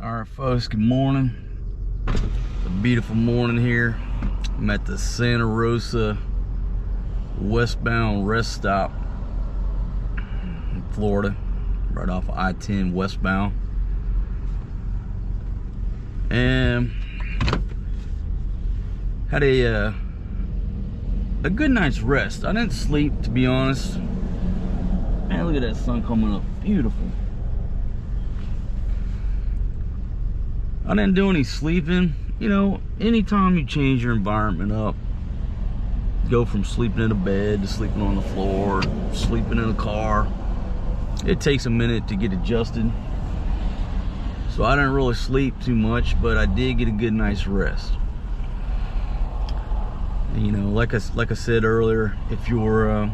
All right, folks, good morning. It's a beautiful morning here. I'm at the Santa Rosa westbound rest stop in Florida, right off of I-10 westbound. And had a good night's rest. I didn't sleep, to be honest. Man, look at that sun coming up, beautiful. I didn't do any sleeping. You know, anytime you change your environment up, go from sleeping in a bed to sleeping on the floor, sleeping in a car, it takes a minute to get adjusted. So I didn't really sleep too much, but I did get a good night's rest. And, you know, like I said earlier, if you're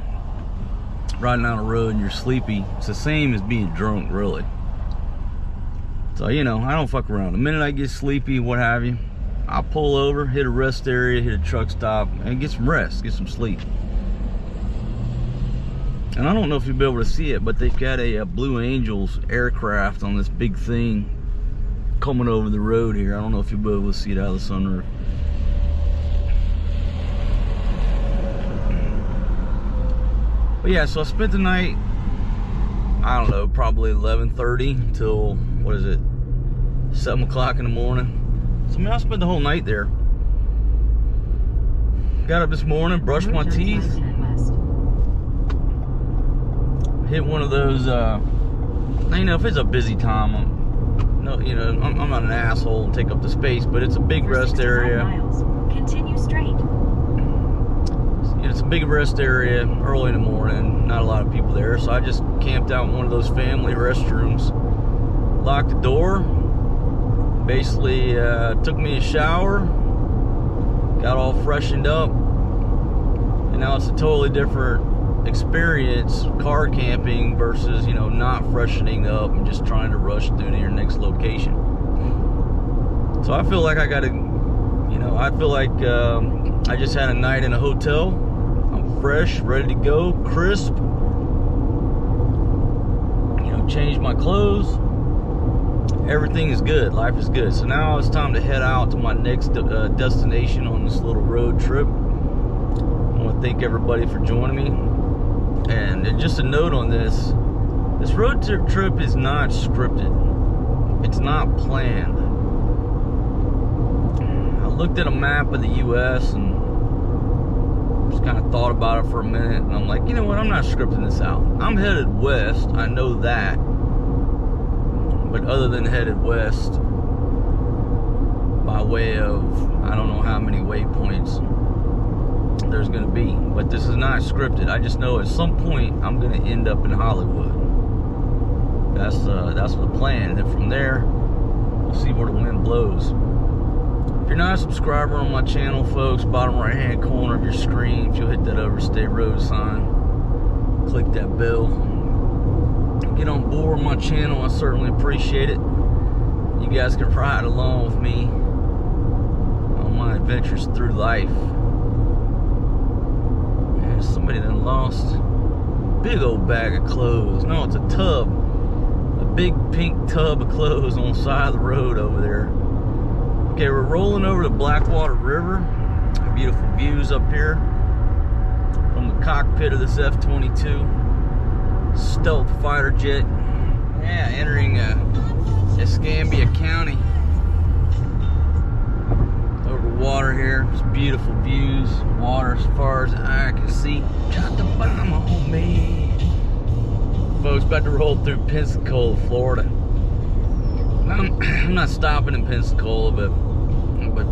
riding down the road and you're sleepy, it's the same as being drunk, really. So, you know, I don't fuck around. The minute I get sleepy, what have you, I'll pull over, hit a rest area, hit a truck stop, and get some rest, get some sleep. And I don't know if you'll be able to see it, but they've got a Blue Angels aircraft on this big thing coming over the road here. I don't know if you'll be able to see it out of the sunroof. But yeah, so I spent the night, I don't know, probably 11:30 till, what is it, 7 o'clock in the morning. So I mean, I spent the whole night there. Got up this morning, brushed my teeth, hit one of those, you know, if it's a busy time, I'm not an asshole and take up the space, but it's a big rest area. Continue straight. It's a big rest area early in the morning, not a lot of people there, so I just camped out in one of those family restrooms, locked the door, basically took me a shower, got all freshened up, and now it's a totally different experience car camping versus, you know, not freshening up and just trying to rush through to your next location. So I feel like I got to, you know, I feel like I just had a night in a hotel. I'm fresh, ready to go, crisp. You know, changed my clothes. Everything is good. Life is good. So now it's time to head out to my next destination on this little road trip. I want to thank everybody for joining me. And just a note on this road trip is not scripted. It's not planned. I looked at a map of the U.S. and just kind of thought about it for a minute, and I'm like, you know what, I'm not scripting this out. I'm headed west, I know that, but other than headed west by way of, I don't know how many waypoints there's going to be, but this is not scripted. I just know at some point I'm going to end up in Hollywood. That's the plan, and then from there we'll see where the wind blows. If you're not a subscriber on my channel, folks, bottom right hand corner of your screen, if you'll hit that Overstay Road sign, click that bell, get on board with my channel, I certainly appreciate it. You guys can ride along with me on my adventures through life. Man, somebody done lost a big old bag of clothes. No, it's a tub, a big pink tub of clothes on the side of the road over there. Okay, we're rolling over the Blackwater River. Beautiful views up here from the cockpit of this F-22 stealth fighter jet. Yeah, entering Escambia County. Over water here. It's beautiful views. Water as far as the eye can see. Got the bomb on me. Folks, about to roll through Pensacola, Florida. I'm not stopping in Pensacola, but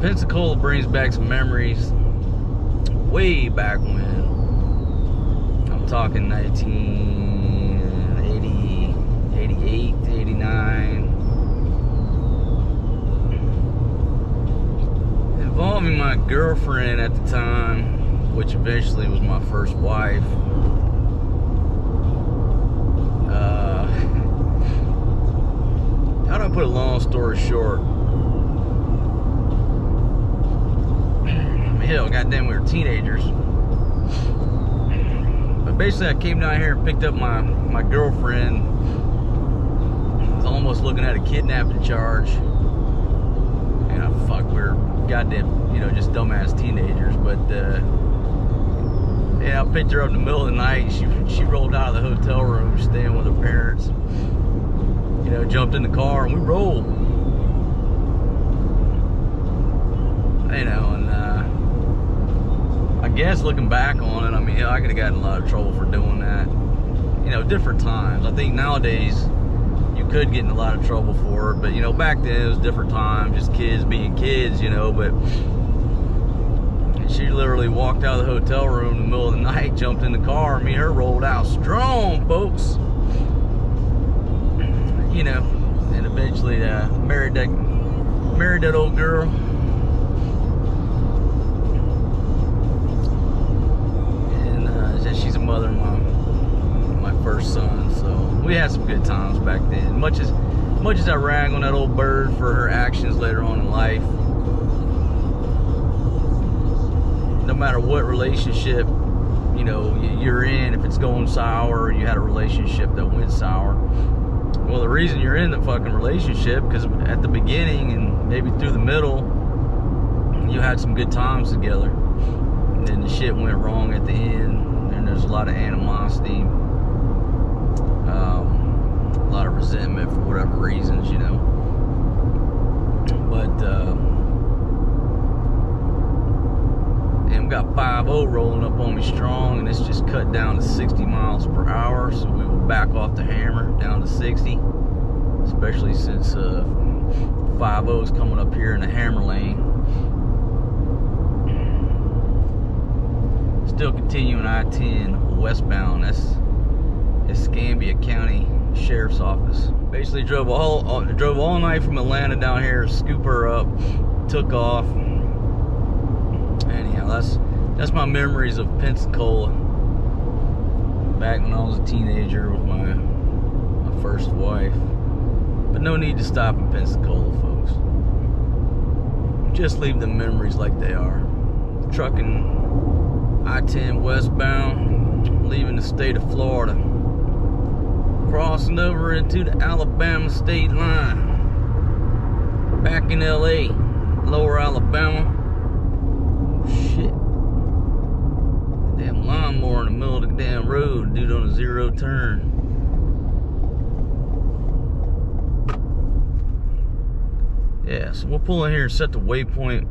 Pensacola brings back some memories way back when. I'm talking 1980, 88, 89. Involving my girlfriend at the time, which eventually was my first wife. How do I put a long story short? Hell, goddamn, we were teenagers. But basically, I came down here and picked up my girlfriend. It was almost looking at a kidnapping charge. And fuck, we're goddamn, you know, just dumbass teenagers. But yeah, I picked her up in the middle of the night. She rolled out of the hotel room, staying with her parents. You know, jumped in the car and we rolled. You know, and I guess looking back on it, I mean, I could have gotten in a lot of trouble for doing that. You know, different times. I think nowadays you could get in a lot of trouble for it, but you know, back then it was different times, just kids being kids, you know. But she literally walked out of the hotel room in the middle of the night, jumped in the car, and me and her rolled out strong, folks. You know, and eventually married that old girl. She's a mother of my first son, so we had some good times back then. Much as I rag on that old bird for her actions later on in life, no matter what relationship, you know, you're in, if it's going sour or you had a relationship that went sour, well, the reason you're in the fucking relationship, because at the beginning and maybe through the middle, you had some good times together, and then the shit went wrong at the end. There's a lot of animosity, a lot of resentment for whatever reasons, you know. But and we got 5-0 rolling up on me strong, and it's just cut down to 60 miles per hour. So we will back off the hammer down to 60, especially since 5-0 is coming up here in the hammer lane. Still continuing I-10 westbound. That's Escambia County Sheriff's Office. Basically drove all night from Atlanta down here, scoop her up, took off. Anyhow, that's my memories of Pensacola. Back when I was a teenager with my first wife. But no need to stop in Pensacola, folks. Just leave the memories like they are. Trucking I-10 westbound, leaving the state of Florida, crossing over into the Alabama state line, back in LA, lower Alabama. Shit, damn lawnmower in the middle of the damn road, dude, on a 0 turn. Yeah, so we'll pull in here and set the waypoint.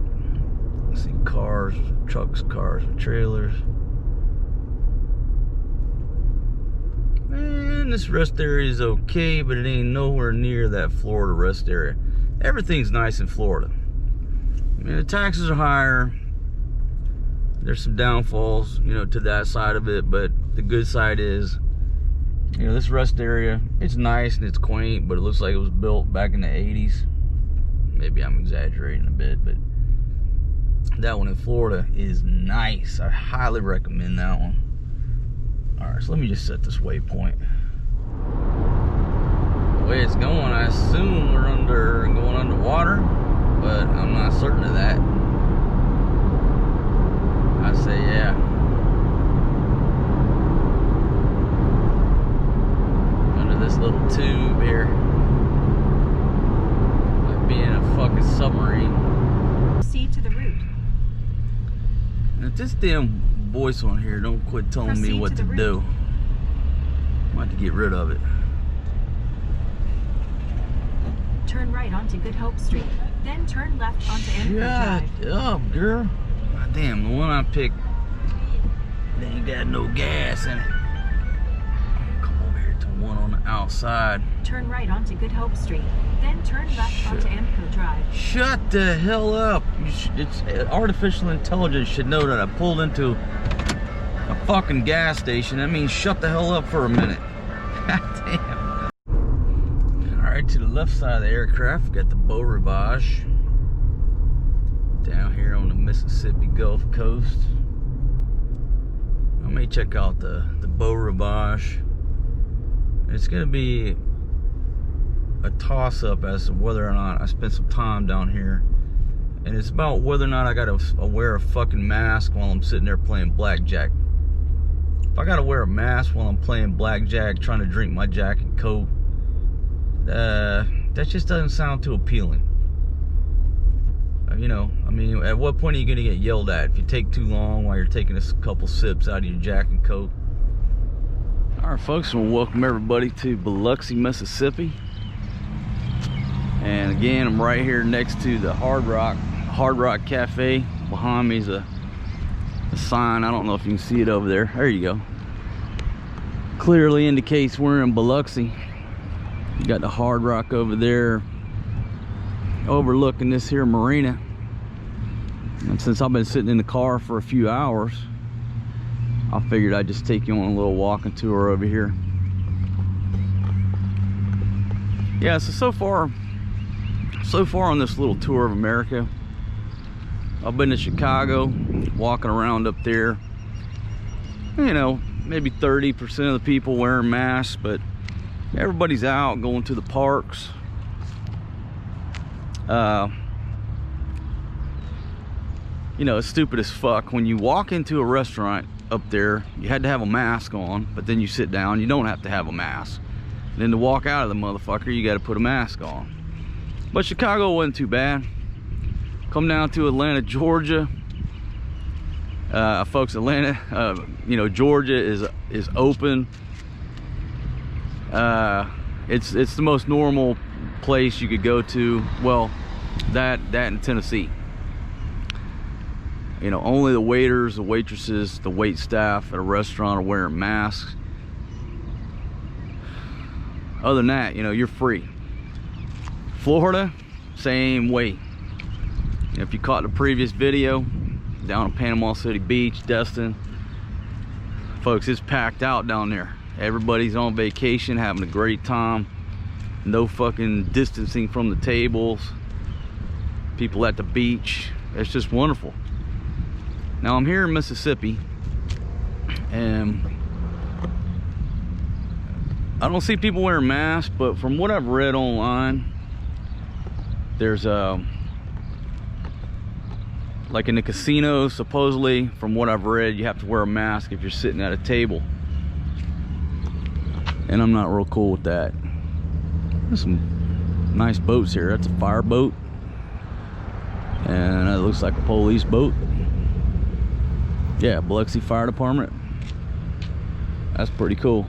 See cars, trucks, cars, trailers. Man, this rest area is okay, but it ain't nowhere near that Florida rest area. Everything's nice in Florida. I mean, the taxes are higher. There's some downfalls, you know, to that side of it, but the good side is, you know, this rest area, it's nice and it's quaint, but it looks like it was built back in the 80s. Maybe I'm exaggerating a bit, but that one in Florida is nice. I highly recommend that one. Alright, so let me just set this waypoint. The way it's going, I assume we're going underwater, but I'm not certain of that. I say yeah. Under this little tube here. Like being a fucking submarine. Proceed to the route. Now, this damn voice on here don't quit telling me what to do. I'm about to get rid of it. Turn right onto Good Hope Street, then turn left onto Amber Drive. Shut up, girl. God damn, the one I picked, they ain't got no gas in it. Come over here to one on the outside. Turn right onto Good Hope Street, then turn left onto Amber Drive. Shut the hell up. It's artificial intelligence should know that I pulled into a fucking gas station. That means shut the hell up for a minute. God damn. Alright, to the left side of the aircraft, got the Beau Rivage. Down here on the Mississippi Gulf Coast. I may check out the Beau Rivage. It's going to be a toss-up as to whether or not I spend some time down here. And it's about whether or not I gotta wear a fucking mask while I'm sitting there playing blackjack. If I gotta wear a mask while I'm playing blackjack, trying to drink my Jack and Coke, that just doesn't sound too appealing. You know, I mean, at what point are you gonna get yelled at if you take too long while you're taking a couple sips out of your Jack and Coke? All right, folks, I want to welcome everybody to Biloxi, Mississippi. And again, I'm right here next to the Hard Rock Cafe. Behind me is a sign. I don't know if you can see it over there. There you go. Clearly indicates we're in Biloxi. You got the Hard Rock over there overlooking this here marina. And since I've been sitting in the car for a few hours, I figured I'd just take you on a little walking tour over here. Yeah, so far on this little tour of America, I've been to Chicago, walking around up there. You know, maybe 30% of the people wearing masks, but everybody's out going to the parks. You know, it's stupid as fuck. When you walk into a restaurant up there, you had to have a mask on, but then you sit down, you don't have to have a mask. And then to walk out of the motherfucker, you got to put a mask on. But Chicago wasn't too bad. Come down to Atlanta, Georgia. Folks, Atlanta, you know, Georgia is open. It's the most normal place you could go to. Well, that in Tennessee. You know, only the waiters, the waitresses, the wait staff at a restaurant are wearing masks. Other than that, you know, you're free. Florida, same way. If you caught the previous video down at Panama City Beach, Destin, folks, it's packed out down there. Everybody's on vacation, having a great time. No fucking distancing from the tables. People at the beach. It's just wonderful. Now I'm here in Mississippi, and I don't see people wearing masks, but from what I've read online, there's like in the casino, supposedly, from what I've read, you have to wear a mask if you're sitting at a table. And I'm not real cool with that. There's some nice boats here. That's a fire boat. And it looks like a police boat. Yeah, Biloxi Fire Department. That's pretty cool.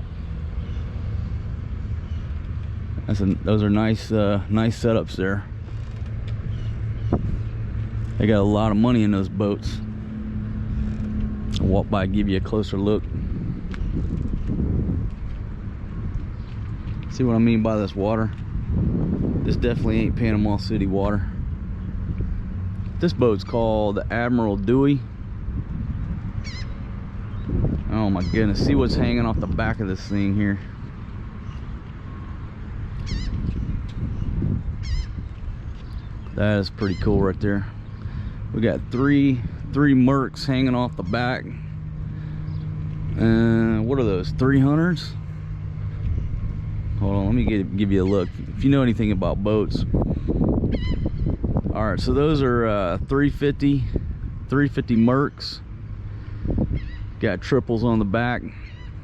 Those are nice nice setups there. They got a lot of money in those boats. I'll walk by and give you a closer look. See what I mean by this water? This definitely ain't Panama City water. This boat's called the Admiral Dewey. Oh my goodness, see what's hanging off the back of this thing here. That is pretty cool right there. We got three Mercs hanging off the back. What are those, 300s? Hold on, let me give you a look. If you know anything about boats. All right, so those are 350 Mercs. Got triples on the back.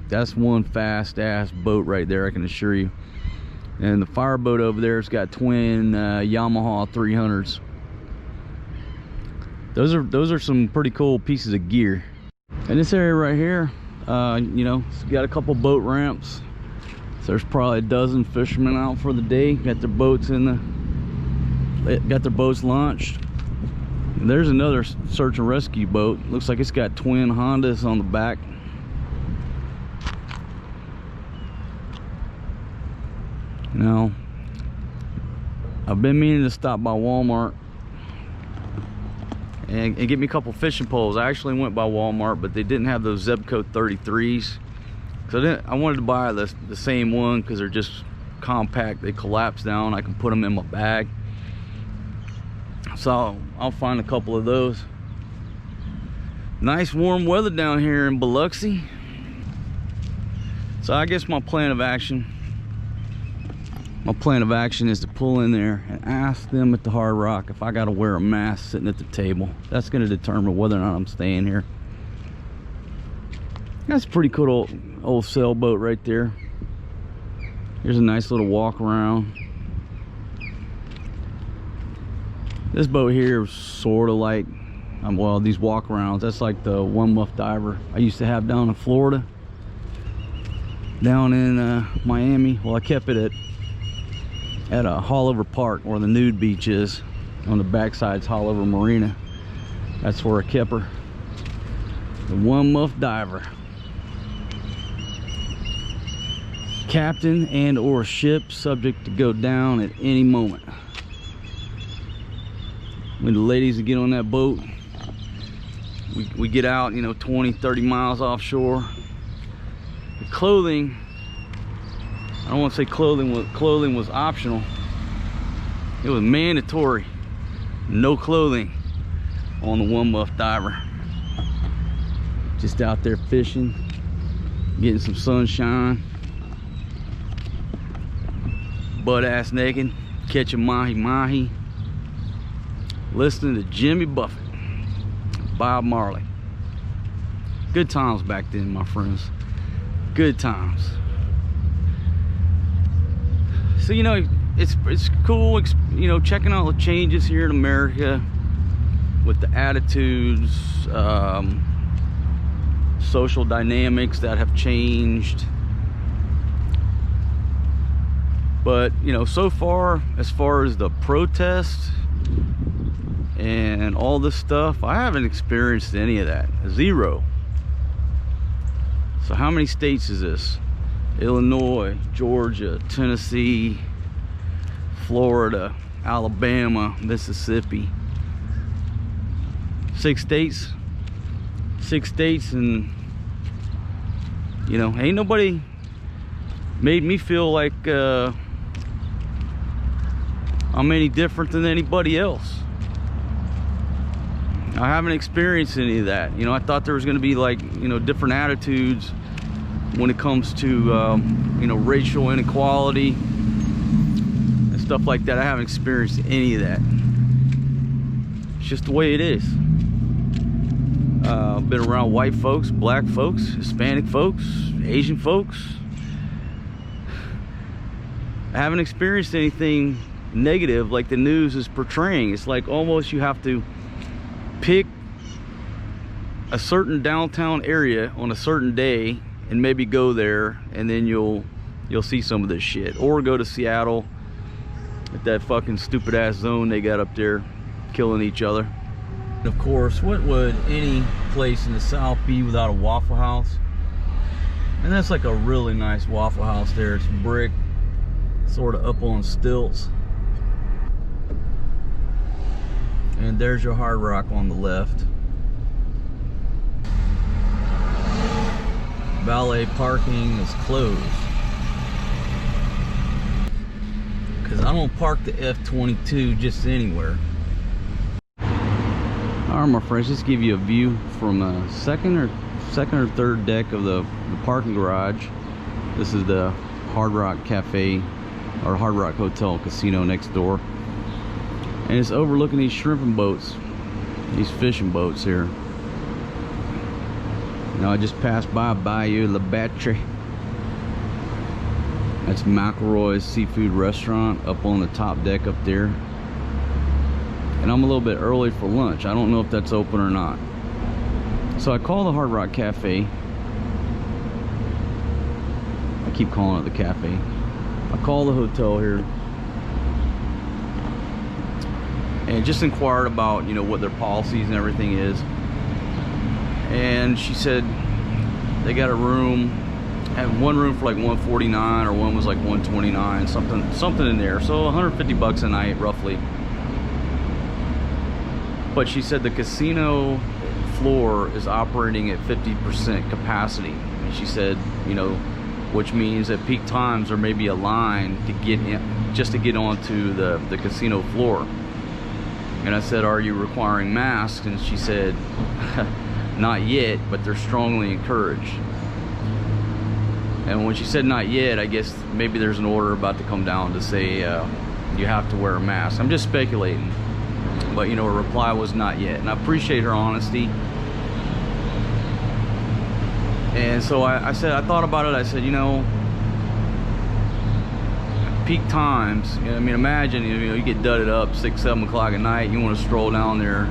That's one fast ass boat right there, I can assure you. And the fireboat over there has got twin Yamaha 300s. Those are some pretty cool pieces of gear. In this area right here, you know, it's got a couple boat ramps. So there's probably a dozen fishermen out for the day. Got their boats launched. And there's another search and rescue boat. Looks like it's got twin Hondas on the back. Now, I've been meaning to stop by Walmart and get me a couple fishing poles. I actually went by Walmart, but they didn't have those Zebco 33s. So I wanted to buy the same one because they're just compact. They collapse down. I can put them in my bag. So I'll find a couple of those. Nice warm weather down here in Biloxi. So I guess my plan of action is to pull in there and ask them at the Hard Rock if I got to wear a mask sitting at the table. That's going to determine whether or not I'm staying here. That's a pretty cool old sailboat right there. Here's a nice little walk around. This boat here is sort of like, well, these walk-arounds, that's like the one muff diver I used to have down in Florida. Down in Miami. Well, I kept it at a Haulover Park, where the nude beach is. On the backside's Haulover Marina. That's where I kept her. The one muff diver. Captain and or ship subject to go down at any moment. When the ladies get on that boat, we get out, you know, 20-30 miles offshore. The clothing, I don't want to say clothing was optional. It was mandatory. No clothing on the one muff diver. Just out there fishing, getting some sunshine, butt ass naked, catching mahi, listening to Jimmy Buffett, Bob Marley. Good times back then, my friends. Good times. So, you know, it's cool, you know, checking out the changes here in America with the attitudes, social dynamics that have changed. But, you know, so far as the protests and all this stuff, I haven't experienced any of that. Zero. So how many states is this? Illinois, Georgia, Tennessee, Florida, Alabama, Mississippi. 6 states. 6 states, and you know, ain't nobody made me feel like I'm any different than anybody else. I haven't experienced any of that. You know, I thought there was going to be, like, you know, different attitudes when it comes to you know, racial inequality and stuff like that. I haven't experienced any of that. It's just the way it is. I've been around white folks, black folks, Hispanic folks, Asian folks. I haven't experienced anything negative like the news is portraying. It's like almost you have to pick a certain downtown area on a certain day and maybe go there, and then you'll see some of this shit. Or go to Seattle at that fucking stupid ass zone they got up there, killing each other. And of course, what would any place in the South be without a Waffle House? And that's like a really nice Waffle House there. It's brick, sort of up on stilts. And there's your Hard Rock on the left. Valet parking is closed, because I don't park the F-22 just anywhere. Alright, my friends, just give you a view from the second or third deck of the parking garage. This is the Hard Rock Cafe, or Hard Rock Hotel and Casino next door. And it's overlooking these shrimping boats, these fishing boats here. Now, I just passed by Bayou La Batterie. That's McElroy's Seafood Restaurant up on the top deck up there. And I'm a little bit early for lunch. I don't know if that's open or not. So I call the Hard Rock Cafe. I keep calling it the cafe. I call the hotel here and just inquired about, you know, what their policies and everything is. And she said they got a room, had one room for like $149, or one was like $129, something in there. So $150 a night roughly. But she said the casino floor is operating at 50% capacity. And she said, you know, which means at peak times there may be a line to get in, just to get onto the casino floor. And I said, are you requiring masks? And she said, not yet, but they're strongly encouraged. And when she said not yet, I guess maybe there's an order about to come down to say you have to wear a mask. I'm just speculating. But, you know, her reply was not yet. And I appreciate her honesty. And so I said, I thought about it. I said, you know, peak times, I mean, imagine, you know, you get dudded up 6, 7 o'clock at night, you want to stroll down there,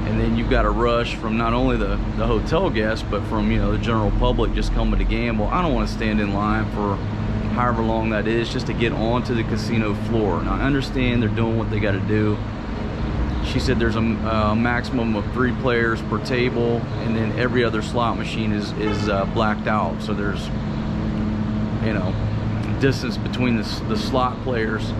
and then you've got a rush from not only the hotel guests, but from, you know, the general public just coming to gamble. I don't want to stand in line for however long that is just to get onto the casino floor. Now, I understand they're doing what they got to do. She said there's a maximum of 3 players per table, and then every other slot machine is blacked out. So there's, you know, distance between the slot players.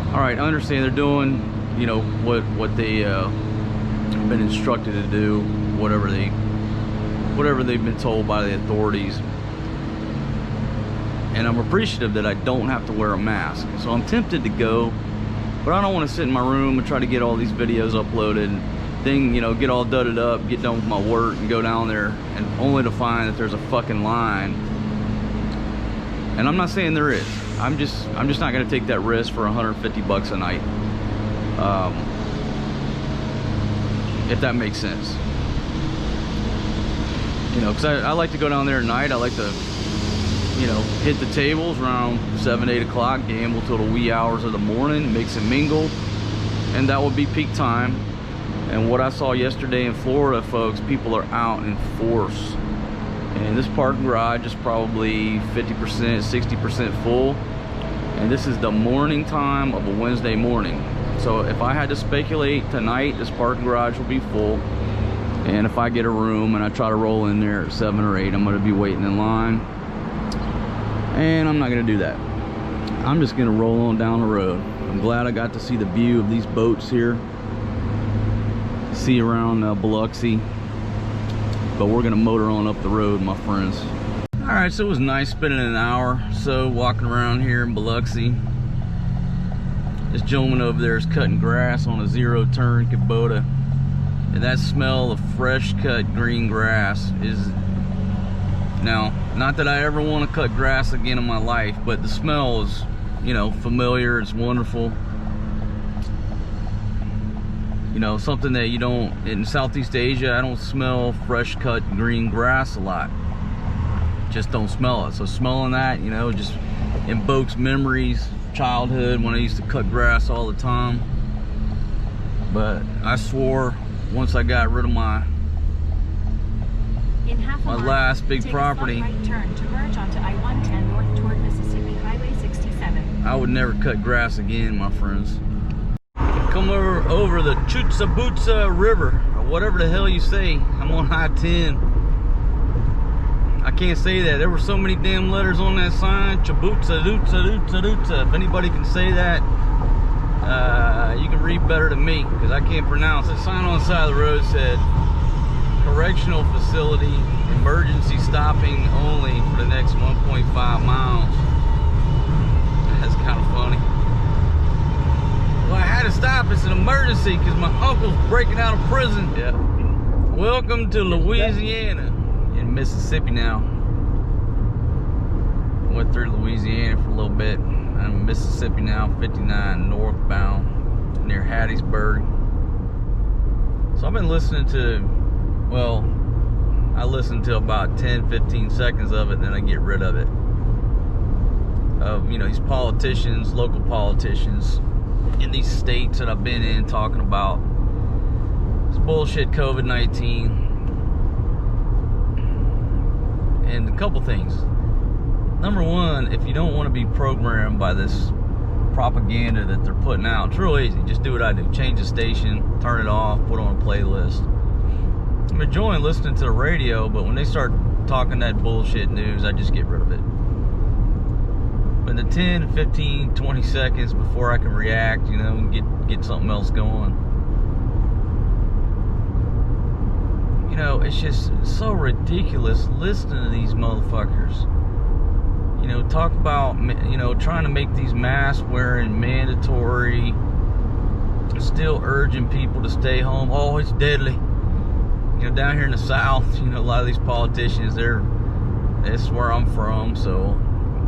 All right, I understand they're doing, you know, what they been instructed to do, whatever they've been told by the authorities. And I'm appreciative that I don't have to wear a mask. So I'm tempted to go, but I don't want to sit in my room and try to get all these videos uploaded, then, you know, get all dudded up, get done with my work, and go down there, and only to find that there's a fucking line. And I'm not saying there is. I'm just not going to take that risk for 150 bucks a night. If that makes sense. You know, because I like to go down there at night. I like to, you know, hit the tables around 7, 8 o'clock, gamble till the wee hours of the morning, mix and mingle, and that would be peak time. And what I saw yesterday in Florida, folks, people are out in force. And this parking garage is probably 50%, 60% full. And this is the morning time of a Wednesday morning. So if I had to speculate tonight, this parking garage will be full. And if I get a room and I try to roll in there at 7 or 8, I'm going to be waiting in line. And I'm not going to do that. I'm just going to roll on down the road. I'm glad I got to see the view of these boats here. See around Biloxi. But we're going to motor on up the road, my friends. Alright, so it was nice spending an hour or so walking around here in Biloxi. This gentleman over there is cutting grass on a zero-turn Kubota. And that smell of fresh cut green grass is... Now, not that I ever want to cut grass again in my life, but the smell is, you know, familiar. It's wonderful. You know, something that you don't, in Southeast Asia, I don't smell fresh cut green grass a lot. Just don't smell it. So smelling that, you know, just invokes memories, childhood, when I used to cut grass all the time. But I swore once I got rid of my last big property, right turn to merge onto I-110 north toward Mississippi Highway 67. I would never cut grass again, my friends. Come over the Chutsa River, or whatever the hell you say. I'm on I-10. I can't say that. There were so many damn letters on that sign. Chabutsa, Dutsa. If anybody can say that, you can read better than me, because I can't pronounce it. The sign on the side of the road said, correctional facility, emergency stopping only for the next 1.5 miles. That's kind of funny. Well, I had to stop. It's an emergency because my uncle's breaking out of prison. Yeah. Welcome to Louisiana. In Mississippi now. Went through Louisiana for a little bit. I'm in Mississippi now, 59 northbound, near Hattiesburg. So I've been listening to, well, I listen to about 10-15 seconds of it, and then I get rid of it. You know, these politicians, local politicians in these states that I've been in, talking about this bullshit COVID-19. And a couple things. Number one, if you don't want to be programmed by this propaganda that they're putting out, it's real easy. Just do what I do. Change the station, turn it off, put on a playlist. I'm enjoying listening to the radio, but when they start talking that bullshit news, I just get rid of it. But the 10, 15, 20 seconds before I can react, you know, and get something else going. You know, it's just so ridiculous listening to these motherfuckers. You know, talk about, you know, trying to make these mask wearing mandatory, still urging people to stay home. Oh, it's deadly. You know, down here in the South, you know, a lot of these politicians, this is where I'm from, so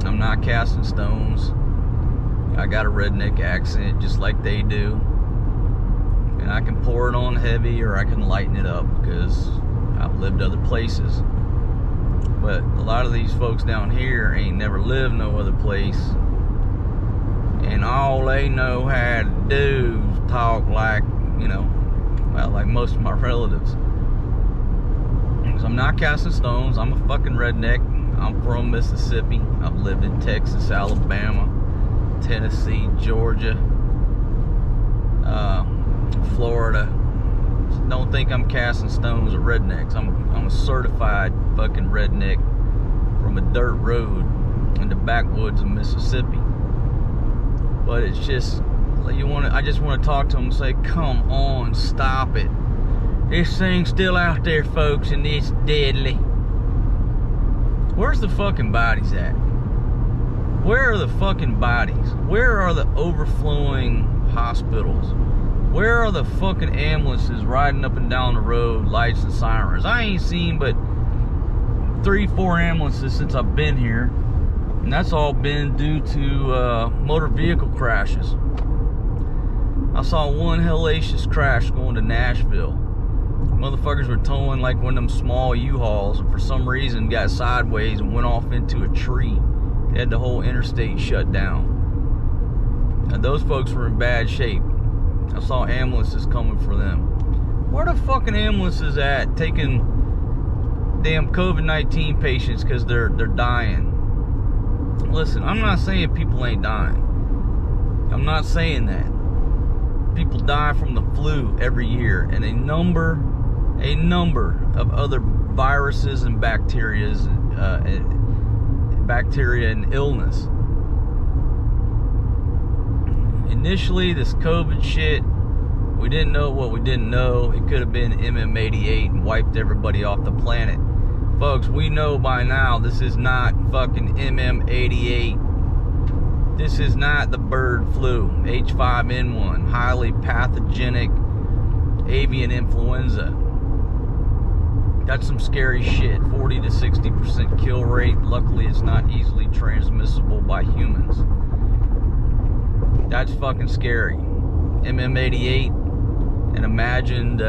I'm not casting stones. I got a redneck accent just like they do. And I can pour it on heavy or I can lighten it up because I've lived other places. But a lot of these folks down here ain't never lived no other place. and all they know how to do is talk like, you know, well, like most of my relatives. So I'm not casting stones. I'm a fucking redneck. I'm from Mississippi. I've lived in Texas, Alabama, Tennessee, Georgia, Florida. So don't think I'm casting stones at rednecks. I'm a certified fucking redneck from a dirt road in the backwoods of Mississippi. But it's just, I just want to talk to them and say, come on, stop it. This thing's still out there, folks, and it's deadly. Where's the fucking bodies at? Where are the fucking bodies? Where are the overflowing hospitals? Where are the fucking ambulances riding up and down the road, lights and sirens? I ain't seen but 3-4 ambulances since I've been here, and that's all been due to motor vehicle crashes. I saw one hellacious crash going to Nashville. Motherfuckers were towing like one of them small U-Hauls, and for some reason got sideways and went off into a tree. They had the whole interstate shut down. And those folks were in bad shape. I saw ambulances coming for them. Where the fucking ambulances at taking damn COVID-19 patients because they're dying? Listen, I'm not saying people ain't dying. I'm not saying that. People die from the flu every year, and a number of other viruses and bacteria and illness. Initially, this COVID shit, we didn't know what we didn't know. It could have been MM88 and wiped everybody off the planet. Folks, we know by now this is not fucking MM88. This is not the bird flu, H5N1, highly pathogenic avian influenza. That's some scary shit. 40 to 60% kill rate. Luckily, it's not easily transmissible by humans. That's fucking scary. MM88, an imagined,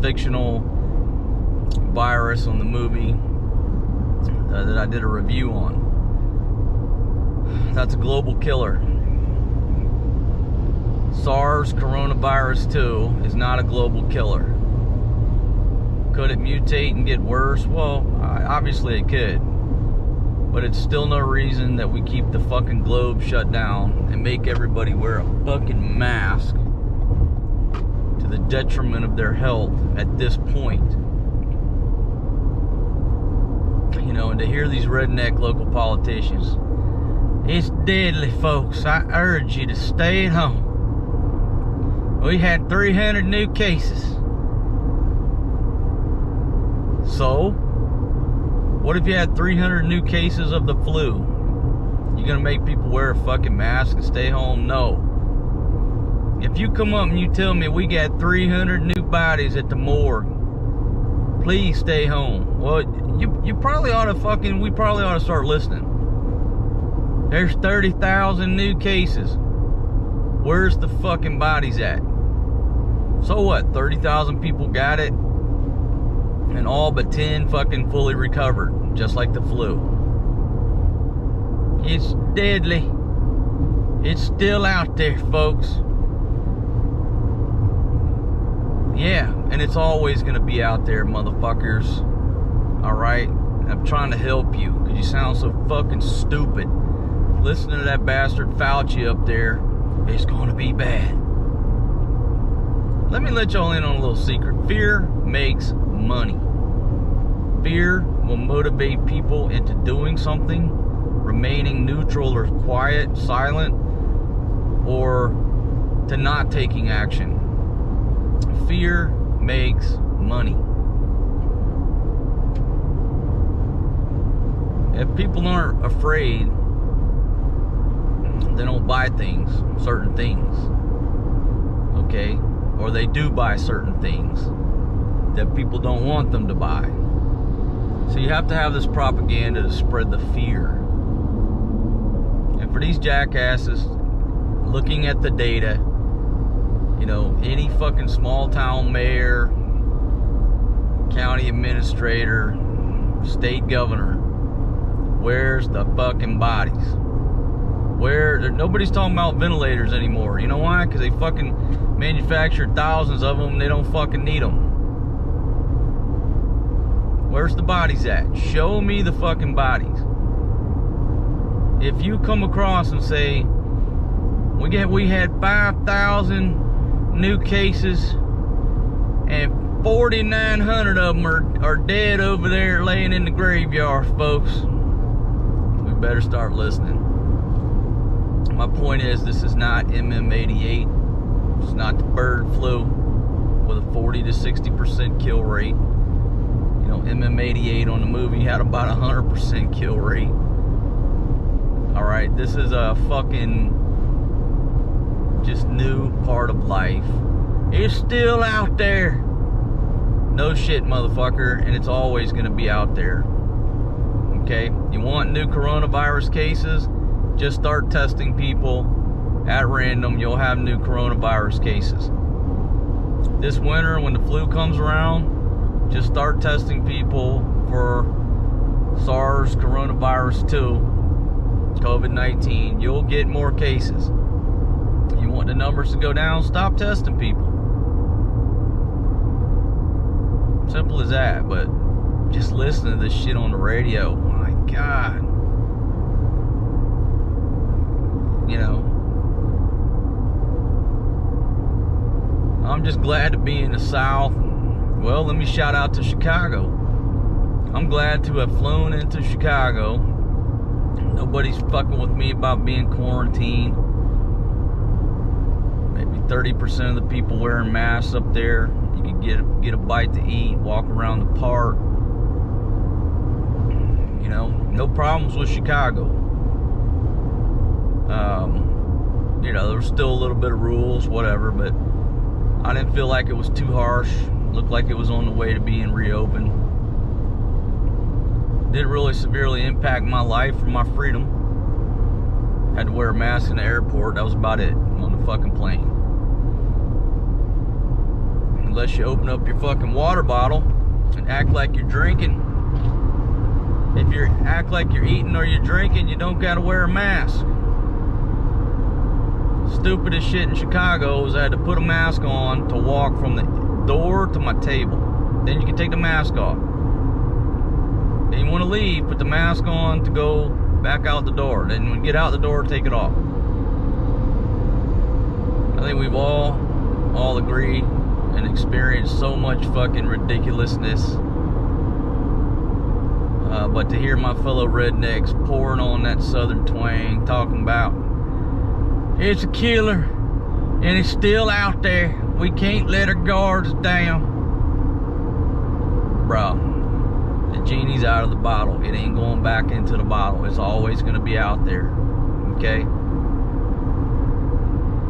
fictional virus on the movie that I did a review on. That's a global killer. SARS coronavirus 2 is not a global killer. Could it mutate and get worse? Well, obviously it could. But it's still no reason that we keep the fucking globe shut down and make everybody wear a fucking mask to the detriment of their health at this point. You know, and to hear these redneck local politicians, it's deadly, folks. I urge you to stay at home. We had 300 new cases. So, what if you had 300 new cases of the flu? You gonna make people wear a fucking mask and stay home? No. If you come up and you tell me we got 300 new bodies at the morgue, please stay home. Well, you probably ought to we probably ought to start listening. There's 30,000 new cases. Where's the fucking bodies at? So what? 30,000 people got it, and all but 10 fucking fully recovered, just like the flu. It's deadly. It's still out there, folks. Yeah, and it's always gonna be out there, motherfuckers. Alright? I'm trying to help you, because you sound so fucking stupid. Listening to that bastard Fauci up there, it's gonna be bad. Let me let y'all in on a little secret. Fear makes money. Fear will motivate people into doing something, remaining neutral or quiet, silent, or to not taking action. Fear makes money. If people aren't afraid, they don't buy things, certain things, okay? Or they do buy certain things that people don't want them to buy. So you have to have this propaganda to spread the fear. And for these jackasses looking at the data, you know, any fucking small town mayor, county administrator, state governor, where's the fucking bodies? Where nobody's talking about ventilators anymore. You know why? Because they fucking manufactured thousands of them and they don't fucking need them. Where's the bodies at? Show me the fucking bodies. If you come across and say, we had 5,000 new cases and 4,900 of them are dead over there laying in the graveyard, folks, we better start listening. My point is, this is not MM88. It's not the bird flu with a 40 to 60% kill rate. You know, MM88 on the movie had about 100% kill rate. Alright, this is a fucking just new part of life. It's still out there. No shit, motherfucker, and it's always gonna be out there. Okay? You want new coronavirus cases? Just start testing people at random. You'll have new coronavirus cases. This winter, when the flu comes around, just start testing people for SARS coronavirus 2, COVID-19. You'll get more cases. You want the numbers to go down? Stop testing people. Simple as that. But just listen to this shit on the radio. My God. You know, I'm just glad to be in the South. Well, let me shout out to Chicago. I'm glad to have flown into Chicago. Nobody's fucking with me about being quarantined. Maybe 30% of the people wearing masks up there. You can get a bite to eat, walk around the park. You know, no problems with Chicago. You know, there was still a little bit of rules, whatever, but I didn't feel like it was too harsh. Looked like it was on the way to being reopened. Didn't really severely impact my life or my freedom. Had to wear a mask in the airport. That was about it on the fucking plane. Unless you open up your fucking water bottle and act like you're drinking. If you act like you're eating or you're drinking, you don't gotta wear a mask. Stupidest shit in Chicago is I had to put a mask on to walk from the door to my table. Then you can take the mask off. Then you want to leave, put the mask on to go back out the door. Then when you get out the door, take it off. I think we've all agree and experienced so much fucking ridiculousness. But to hear my fellow rednecks pouring on that southern twang, talking about it's a killer and it's still out there, we can't let our guards down. Bro, the genie's out of the bottle. It ain't going back into the bottle. It's always going to be out there. Okay?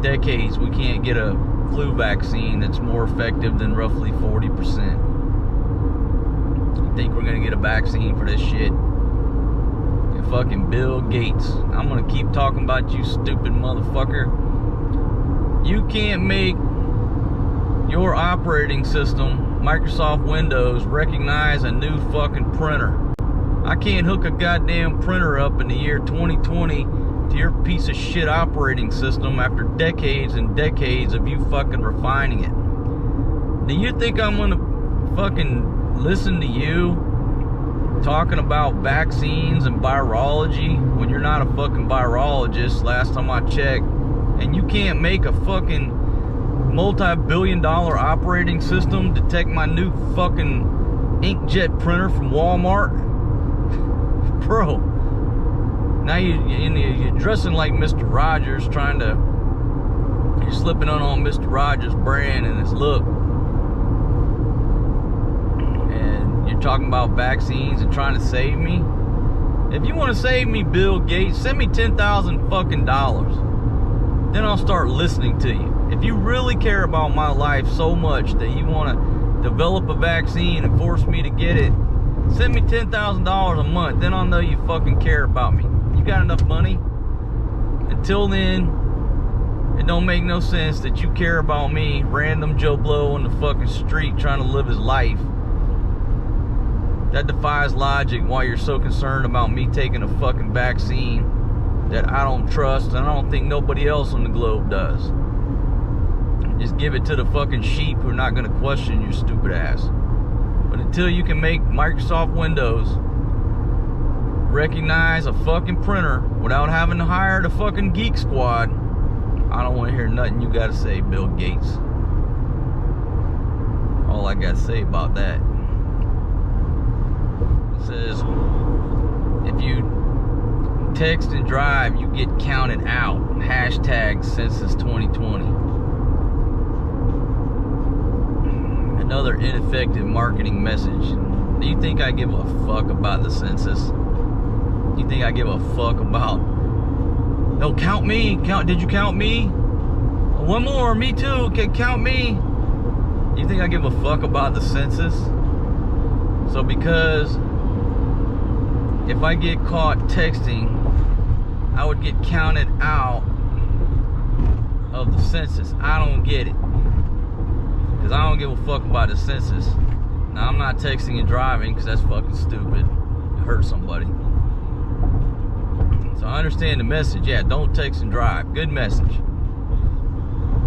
Decades, we can't get a flu vaccine that's more effective than roughly 40%. You think we're going to get a vaccine for this shit? And fucking Bill Gates. I'm going to keep talking about you, stupid motherfucker. You can't make your operating system, Microsoft Windows, recognize a new fucking printer. I can't hook a goddamn printer up in the year 2020 to your piece of shit operating system after decades and decades of you fucking refining it. Do you think I'm gonna fucking listen to you talking about vaccines and virology when you're not a fucking virologist, last time I checked, and you can't make a fucking multi-billion-dollar operating system detect my new fucking inkjet printer from Walmart? Bro, now you're dressing like Mr. Rogers, you're slipping on Mr. Rogers' brand and his look, and you're talking about vaccines and trying to save me. If you want to save me, Bill Gates, send me $10,000 fucking dollars. Then I'll start listening to you. If you really care about my life so much that you want to develop a vaccine and force me to get it, send me $10,000 a month. Then I'll know you fucking care about me. You got enough money? Until then, it don't make no sense that you care about me, random Joe Blow on the fucking street trying to live his life. That defies logic why you're so concerned about me taking a fucking vaccine that I don't trust, and I don't think nobody else on the globe does. Just give it to the fucking sheep who are not going to question your stupid ass. But until you can make Microsoft Windows recognize a fucking printer without having to hire the fucking geek squad, I don't want to hear nothing you got to say, Bill Gates. All I got to say about that. It says, if you text and drive, you get counted out. Hashtag Census 2020. Another ineffective marketing message. Do you think I give a fuck about the census? You think I give a fuck about, no, count me, did you count me? One more, me too, okay, count me. You think I give a fuck about the census? So because if I get caught texting, I would get counted out of the census. I don't get it. Because I don't give a fuck about the census. Now, I'm not texting and driving because that's fucking stupid. It hurts somebody. So I understand the message. Yeah, don't text and drive. Good message.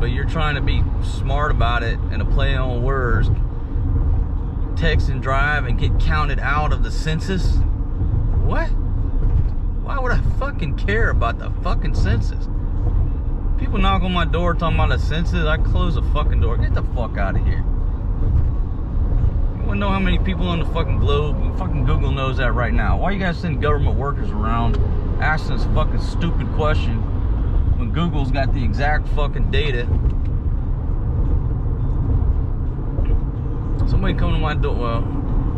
But you're trying to be smart about it and a play on words. Text and drive and get counted out of the census? What? Why would I fucking care about the fucking census? People knock on my door talking about the census, I close the fucking door. Get the fuck out of here. You wanna know how many people on the fucking globe? Fucking Google knows that right now. Why you guys send government workers around asking this fucking stupid question when Google's got the exact fucking data? Somebody come to my door. Well,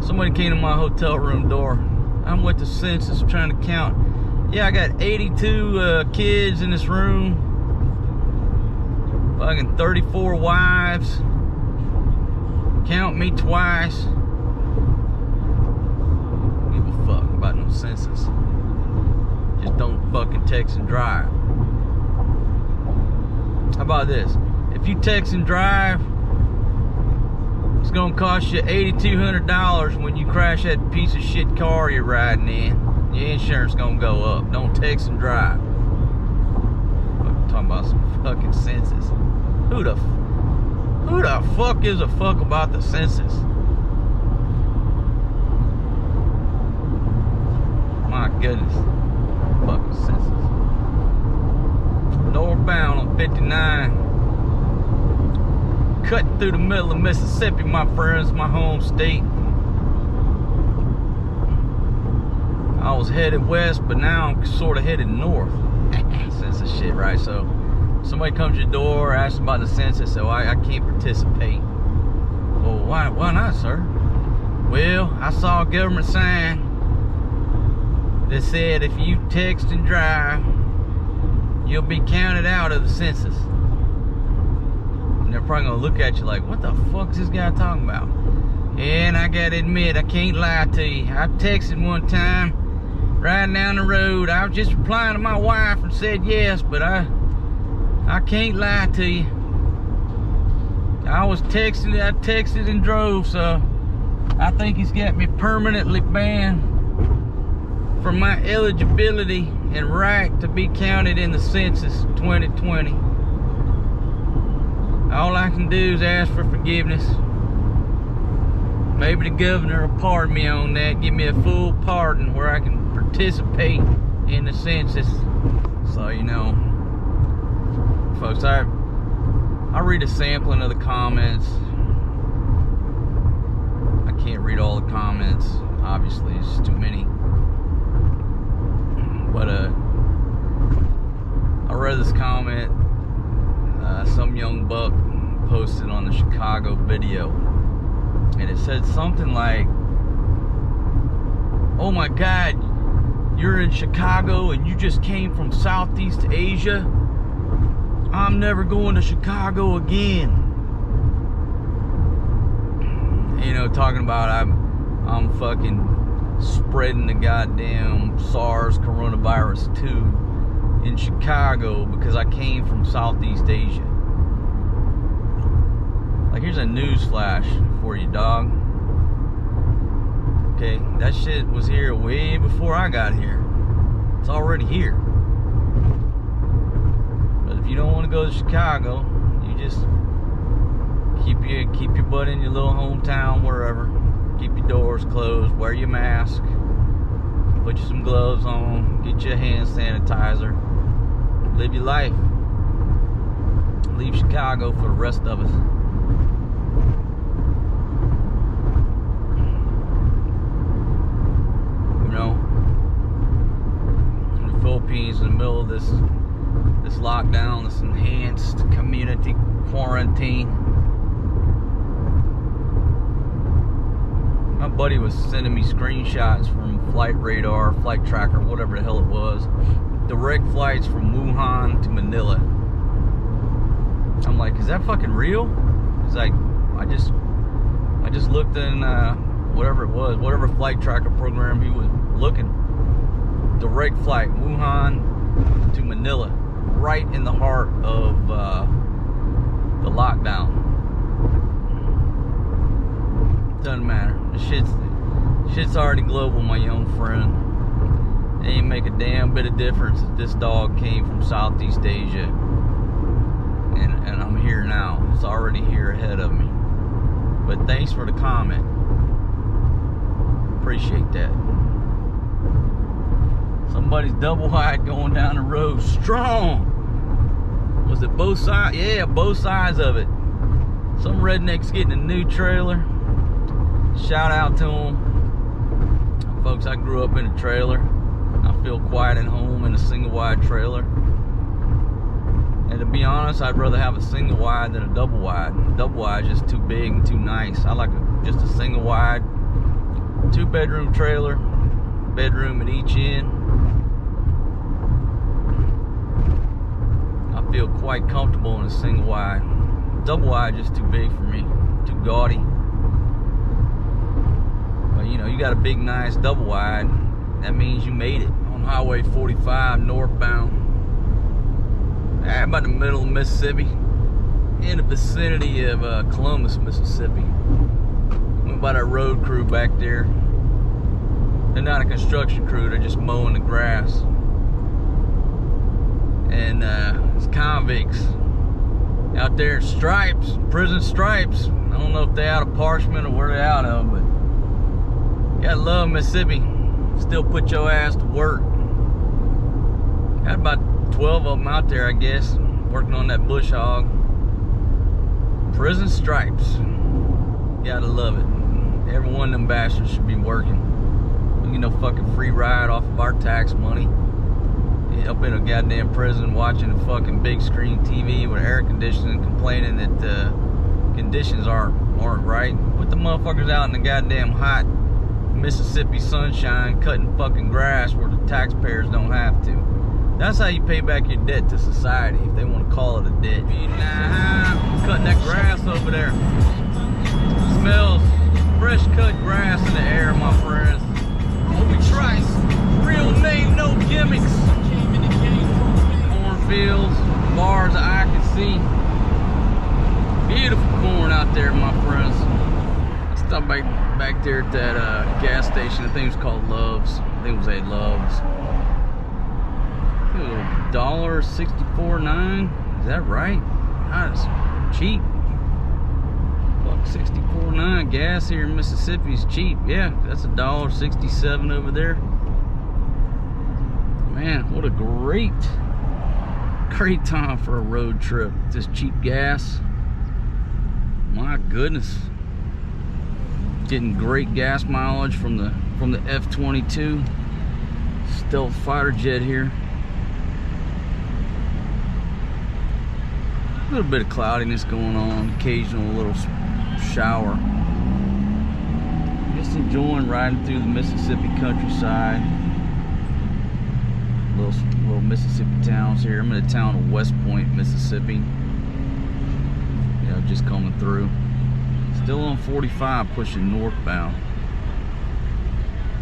somebody came to my hotel room door. I'm with the census trying to count. Yeah, I got 82 kids in this room. Fucking 34 wives. Count me twice. Don't give a fuck about no census. Just don't fucking text and drive. How about this? If you text and drive, it's gonna cost you $8,200 when you crash that piece of shit car you're riding in. Your insurance gonna go up. Don't text and drive. Fucking talking about some fucking census. Who the fuck gives a fuck about the census? My goodness. Fucking census. Northbound on 59. Cutting through the middle of Mississippi, my friends, my home state. I was headed west, but now I'm sort of headed north. Census shit, right? So somebody comes to your door, asks about the census, so I can't participate. Well, why not, sir? Well, I saw a government sign that said if you text and drive, you'll be counted out of the census. And they're probably gonna look at you like, what the fuck is this guy talking about? And I gotta admit, I can't lie to you. I texted one time, riding down the road. I was just replying to my wife and said yes, but I can't lie to you. I texted and drove, so I think he's got me permanently banned from my eligibility and right to be counted in the census 2020. All I can do is ask for forgiveness. Maybe the governor will pardon me on that, give me a full pardon where I can participate in the census. So, you know, folks, I read a sampling of the comments. I can't read all the comments, obviously, it's just too many. But I read this comment some young buck posted on the Chicago video, and it said something like, oh my God, you're in Chicago and you just came from Southeast Asia? I'm never going to Chicago again. You know, talking about I'm fucking spreading the goddamn SARS coronavirus 2 in Chicago because I came from Southeast Asia. Like, here's a news flash for you, dog. Okay, that shit was here way before I got here. It's already here. if you don't want to go to Chicago, you just keep your butt in your little hometown, wherever. Keep your doors closed, wear your mask, put you some gloves on, get you a hand sanitizer, live your life. Leave Chicago for the rest of us. You know, in the Philippines, in the middle of this lockdown, this enhanced community quarantine. My buddy was sending me screenshots from Flight Radar, Flight Tracker, whatever the hell it was. Direct flights from Wuhan to Manila. I'm like, is that fucking real? He's like, I just looked in whatever it was, whatever Flight Tracker program he was looking. Direct flight, Wuhan to Manila, right in the heart of the lockdown. Doesn't matter. The shit's already global, my young friend. It ain't make a damn bit of difference if this dog came from Southeast Asia. And I'm here now. It's already here ahead of me. But thanks for the comment. Appreciate that. Somebody's double wide going down the road strong. Was it both sides? Yeah, both sides of it. Some redneck's getting a new trailer. Shout out to them. Folks, I grew up in a trailer. I feel quiet at home in a single wide trailer. And to be honest, I'd rather have a single wide than a double wide. Double wide is just too big and too nice. I like just a single wide, 2-bedroom trailer, bedroom at each end. I feel quite comfortable in a single wide. Double wide just too big for me, too gaudy. But you know, you got a big, nice double wide. That means you made it on Highway 45 northbound. About the middle of Mississippi, in the vicinity of Columbus, Mississippi. Went by that road crew back there. They're not a construction crew, they're just mowing the grass. And it's convicts out there in stripes, prison stripes. I don't know if they're out of Parchment or where they're out of, but you gotta love Mississippi. Still put your ass to work. Got about 12 of them out there, I guess, working on that bush hog. Prison stripes. Gotta love it. Every one of them bastards should be working. We get no fucking free ride off of our tax money. Up in a goddamn prison watching a fucking big screen TV with air conditioning, complaining that the conditions aren't right. Put the motherfuckers out in the goddamn hot Mississippi sunshine cutting fucking grass where the taxpayers don't have to. That's how you pay back your debt to society, if they want to call it a debt. Cutting that grass over there. Smells fresh cut grass in the air, my friends. Obi Trice, real name, no gimmicks. Cornfields, far as the eye can see. Beautiful corn out there, my friends. I stopped back there at that gas station. I think it was called Love's. I think it was a Love's. $1.64.9. Is that right? That's cheap. $1.64.9. Gas here in Mississippi is cheap. Yeah, that's $1.67 over there. Man, what a great time for a road trip. This cheap gas. My goodness. Getting great gas mileage from the F-22 stealth fighter jet here. A little bit of cloudiness going on, occasional little shower. Just enjoying riding through the Mississippi countryside. Little Mississippi towns here. I'm in the town of West Point, Mississippi. You know, just coming through. Still on 45, pushing northbound.